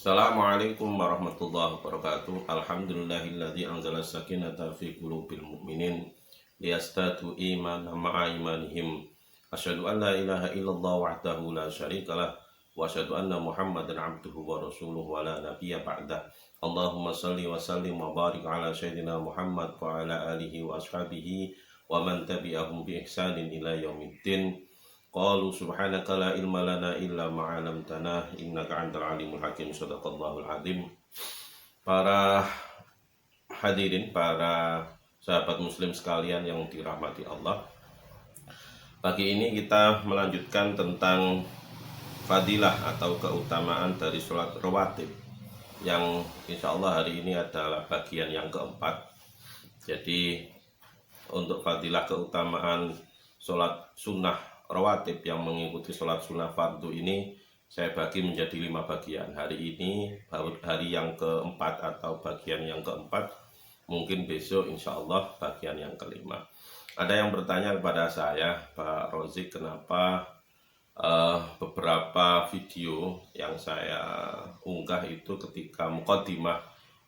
Assalamualaikum warahmatullahi wabarakatuh. Alhamdulillahilladzi anzala sakinata fi qulubil mu'minin liyastatu imanan ma'a imanihim. Asyhadu an la ilaha illallah wahdahu la syarikalah wa asyhadu anna Muhammadan abduhu wa rasuluhu wa la nabiyya ba'dah. Allahumma shalli wa sallim wa barik ala sayyidina Muhammad wa ala alihi wa ashabihi wa man tabi'ahum bi ihsanin ila yaumiddin. Qalu subhanaka la ilma lana illa ma 'allamtana innaka antal alimul hakim. Shadaqallahul azim. Para hadirin, para sahabat muslim sekalian yang dirahmati Allah, pagi ini kita melanjutkan tentang fadilah atau keutamaan dari sholat rawatib, yang insya Allah hari ini adalah bagian yang keempat. Jadi untuk fadilah keutamaan sholat sunnah rawatib yang mengikuti sholat sunnah fardu ini saya bagi menjadi 5 bagian. Hari ini hari yang keempat atau bagian yang keempat, mungkin besok insya Allah bagian yang kelima. Ada yang bertanya kepada saya, Pak Rozik, kenapa beberapa video yang saya unggah itu ketika muqaddimah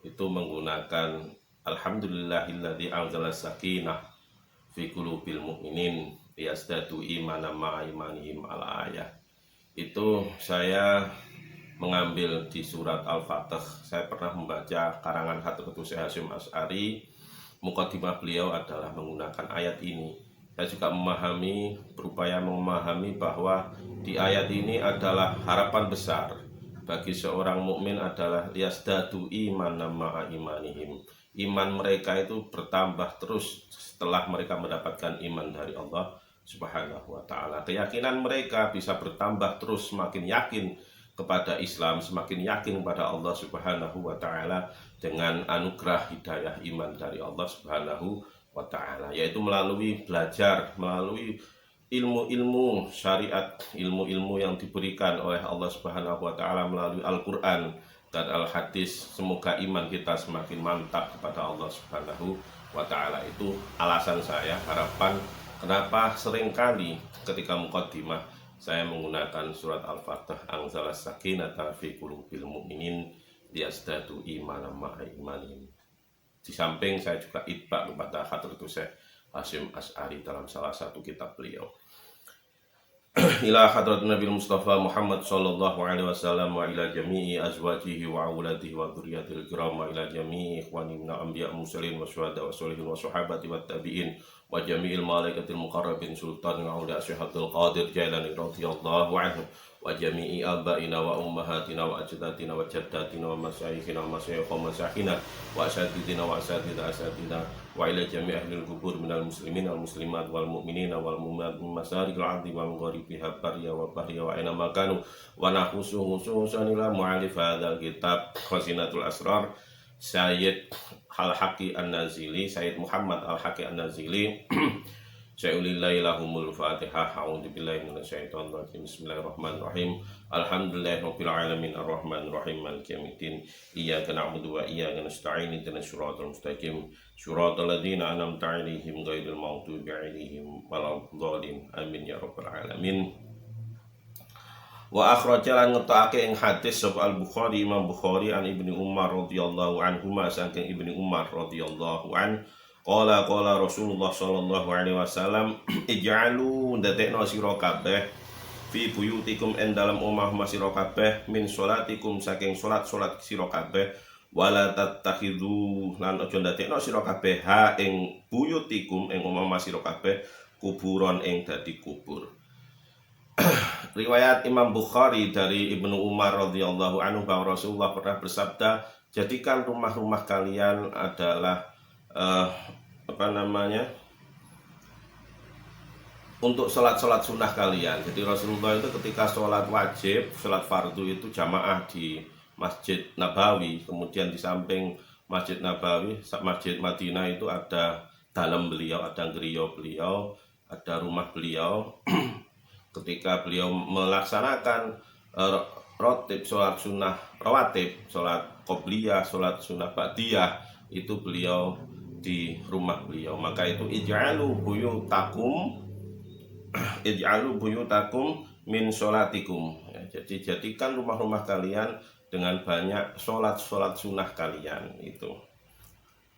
itu menggunakan Alhamdulillahilladzi anzala sakinah fi qulubil mu'minin liyastatu imanan ma'a imanihim al-ayah. Itu saya mengambil di surat Al-Fatih. Saya pernah membaca karangan Hadratus Syekh Hasyim Asy'ari. Muqaddimah beliau adalah menggunakan ayat ini. Saya juga berupaya memahami bahwa di ayat ini adalah harapan besar bagi seorang mukmin adalah liyastatu imanan ma'a imanihim. Iman mereka itu bertambah terus setelah mereka mendapatkan iman dari Allah Subhanahu wa ta'ala. Keyakinan mereka bisa bertambah terus, semakin yakin kepada Islam, semakin yakin kepada Allah Subhanahu wa ta'ala dengan anugerah hidayah iman dari Allah Subhanahu wa ta'ala, yaitu melalui belajar, melalui ilmu-ilmu syariat, ilmu-ilmu yang diberikan oleh Allah Subhanahu wa ta'ala melalui Al-Quran dan Al-Hadis. Semoga iman kita semakin mantap kepada Allah Subhanahu wa ta'ala. Itu alasan saya, harapan kenapa seringkali ketika muqaddimah saya menggunakan surat Al-Fatih, anzala sakinata fi qulubil mu'minin liyazdadu imanan ma'a imanihim. Di samping saya juga itba kepada Hadratus Syekh Hasyim Asy'ari dalam salah satu kitab beliau. Ila hadratun Nabi Mustafa Muhammad sallallahu alaihi wasallam wa ila jami'i azwajihi wa auladihi wa dzurriyyatil kiram wa ila jami'i ikhwani minal anbiya mursalin wa syuhada wa sholihin wa sahabati wat tabi'in wa jami'il malaikatil muqarrabin sultanil auliya Syekh Abdul Qadir Jailani radhiyallahu anhu wa jami'i abaina wa ummahatina wa ajdatina wa jaddatina wa masyayikhina wa masyayikh wa masyaykhina wa asatidina wa asatidina wa ila jami' ahlil kubur minal muslimin wal muslimat wal mu'minina wal mu'minat min masarikil ardi wa min gharibiha barya wa bahriya wa aina makanu wa nakhusu khususan ila mu'alif hadzal kitab khazinatul asrar Sayyid Al-Haqi An-Nazili, Sayyid Muhammad Al-Haqi An-Nazili. Syai'ulillahi lahumul fatihah. A'udzubillahi minasyaitonir rajim. Bismillahirrahmanirrahim. Alhamdulillahirabbil alamin arrahmanir rahim maliki yaumiddin. Iyyaka na'budu wa iyyaka nasta'in. Ihdinas siratal mustaqim. Siratal ladzina an'amta 'alaihim ghairil maghdubi 'alaihim waladdallin. Amin ya rabbal alamin. Wa akhraja lan ngetokake ing hadis sapa Al-Bukhari, Imam Bukhari, an Ibnu Umar radhiyallahu anhuma, saking Ibnu Umar radhiyallahu an qala Rasulullah sallallahu alaihi wasallam ij'alu ndadekno sira kabeh fi buyutikum en dalam omah sira kabeh min sholatikum saking salat sira kabeh wala tattakhidhu lan aja ndadekno sira kabeh ha ing buyutikum ing omah sira kabeh kuburon ing dadi kubur. Riwayat Imam Bukhari dari Ibnu Umar radhiyallahu anhu bahwa Rasulullah pernah bersabda, jadikan rumah-rumah kalian adalah untuk sholat-sholat sunnah kalian. Jadi Rasulullah itu ketika sholat wajib, sholat fardu itu jamaah di Masjid Nabawi. Kemudian di samping Masjid Nabawi, Masjid Madinah itu ada dalam beliau, ada gerio beliau, ada rumah beliau. Ketika beliau melaksanakan rotib, sholat sunnah rawatib, sholat qobliyah, sholat sunnah ba'diyah, itu beliau di rumah beliau. Maka itu ij'alu buyutakum min sholatikum. Ya, jadi jadikan rumah-rumah kalian dengan banyak sholat-sholat sunnah kalian itu.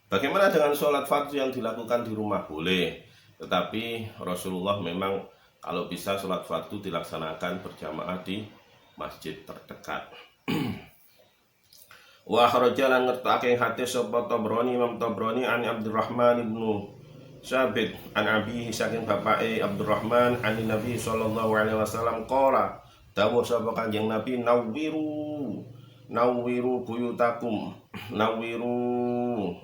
Bagaimana dengan sholat fardu yang dilakukan di rumah? Boleh, tetapi Rasulullah memang kalau bisa sholat fardu dilaksanakan berjamaah di masjid terdekat. Wa kharaja lan ngertake hadis sapa Tabrani, Imam Tabrani an Abdurrahman ibnu Sabit an abihi saking bapake Abdurrahman an Nabi sallallahu alaihi wasallam qala dawuh sapa Kanjeng Nabi nawwiru buyutakum nawwiru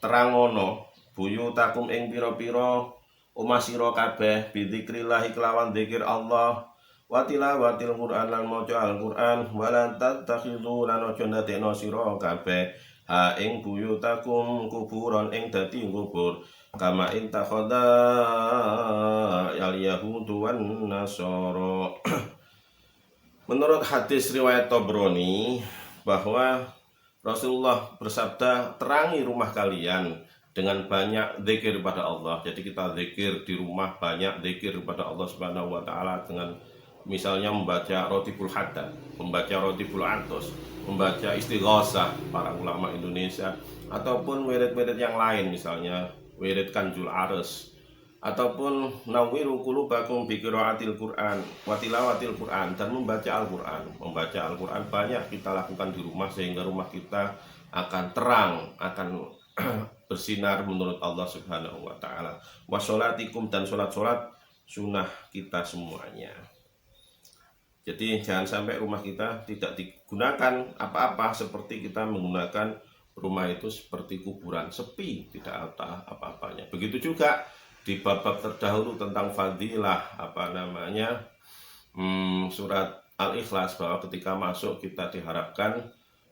terangono buyutakum ing pira-pira omah sira kabeh bidzikrillah kelawan zikir Allah wa tilawatil Qur'an lan maca Al-Qur'an walan tattakhidhu lan aja ndadekno sira kabeh ha ing buyutakum kuburon ing dadi kubur kama intakhadha al yahudu wan nasara. Menurut hadis riwayat Tabrani bahwa Rasulullah bersabda, terangi rumah kalian dengan banyak zikir kepada Allah. Jadi kita zikir di rumah, banyak zikir kepada Allah Subhanahu wa taala dengan misalnya membaca Rotibul Haddad, membaca Rotibul Antos, membaca Istighosah para ulama Indonesia, ataupun wirid-wirid yang lain misalnya wirid Kanjul Ares, ataupun nawwiru qulubakum bi qiraatil Qur'an wa tilawatil Qur'an, dan membaca Al-Qur'an. Membaca Al-Qur'an banyak kita lakukan di rumah sehingga rumah kita akan terang, akan bersinar menurut Allah Subhanahu wa taala. Wa sholatikum, dan salat-salat sunnah kita semuanya. Jadi jangan sampai rumah kita tidak digunakan apa-apa, seperti kita menggunakan rumah itu seperti kuburan, sepi, tidak ada apa-apanya. Begitu juga di bab-bab terdahulu tentang fadilah surat Al-Ikhlas, bahwa ketika masuk kita diharapkan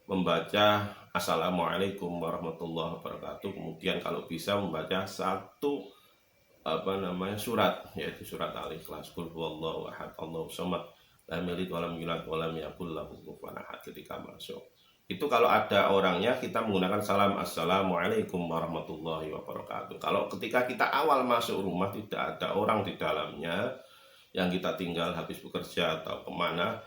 membaca Assalamualaikum warahmatullahi wabarakatuh, kemudian kalau bisa membaca satu surat, yaitu surat Al-Ikhlas, qul huwallahu ahad Allahu samad lam yalid walam yulad walam yakul lahu kufuwan ahad. Ketika masuk itu kalau ada orangnya kita menggunakan salam Assalamualaikum warahmatullahi wabarakatuh. Kalau ketika kita awal masuk rumah tidak ada orang di dalamnya, yang kita tinggal habis bekerja atau kemana,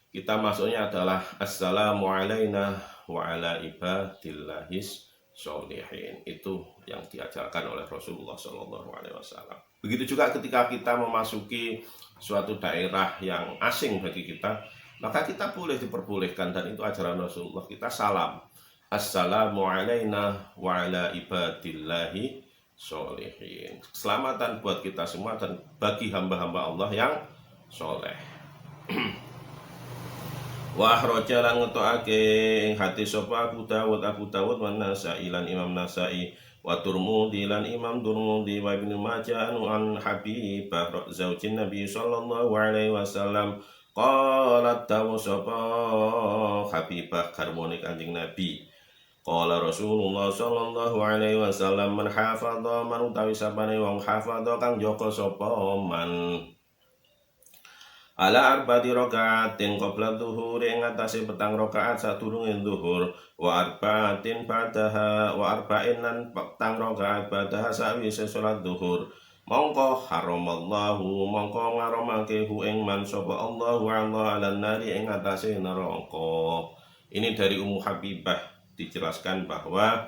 kita masuknya adalah Assalamu alaina wa ala ibadillahis sholihin. Itu yang diajarkan oleh Rasulullah SAW. Begitu juga ketika kita memasuki suatu daerah yang asing bagi kita, maka kita boleh diperbolehkan, dan itu ajaran Rasulullah, kita salam Assalamu alaina wa ala ibadillahi sholihin. Keselamatan buat kita semua dan bagi hamba-hamba Allah yang soleh. Wa akhraja lan ngetokake ing hadis sapa Abu Dawud wan Nasa'i lan Imam Nasa'i wa Turmudi lan Imam Turmudi wa Ibnu Majah an Habibah zaujin Nabi sallallahu alaihi wasallam qalat dawu sapa Habibah garwane Kanjeng Nabi, qala Rasulullah sallallahu alaihi wasallam man hafadha man utawi sapane wong hafadha kang jaga sapa man ala arba'ati rakaatin qabla dhuhur ing atase petang rakaat sadurunge zuhur wa arba'atin ba'daha wa arba'in lan petang rakaat ba'daha sawise salat zuhur mongko haramallahu mongko ngaramake hu ing man sapa Allahu Allah ala nari ing atase neraka. Ini dari Ummu Habibah dijelaskan bahwa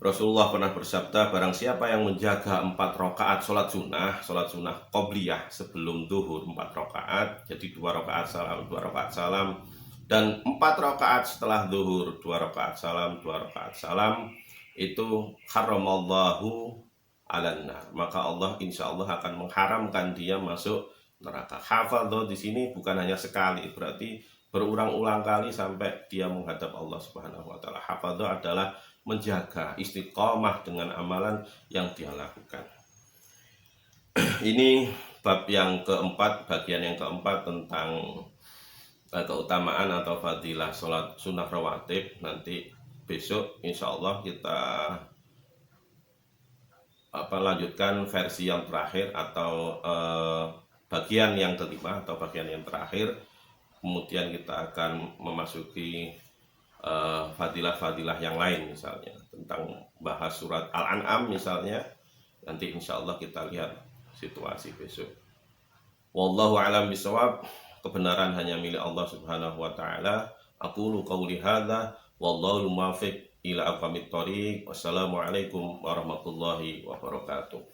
Rasulullah pernah bersabda, barang siapa yang menjaga 4 rakaat sholat sunnah qobliyah sebelum zuhur 4 rakaat, jadi 2 rakaat salam, dan 4 rakaat setelah zuhur 2 rakaat salam, itu haramallahu alan nar, maka Allah insya Allah akan mengharamkan dia masuk neraka. Hafadho di sini bukan hanya sekali, berarti berulang-ulang kali sampai dia menghadap Allah Subhanahu wa taala. Hafadho adalah menjaga, istiqomah dengan amalan yang dia lakukan. Ini bab yang keempat, bagian yang keempat tentang keutamaan atau fadilah sholat sunnah rawatib. Nanti besok insya Allah kita lanjutkan versi yang terakhir atau bagian yang kelima atau bagian yang terakhir. Kemudian kita akan memasuki fadilah-fadilah yang lain, misalnya tentang bahas surat Al-An'am misalnya. Nanti insya Allah kita lihat situasi besok. Wallahu a'lam bishawab. Kebenaran hanya milik Allah Subhanahu wa taala. Aqulu qauli hadza wallahu muwaffiq ila aqwamit thoriq. Wassalamualaikum warahmatullahi wabarakatuh.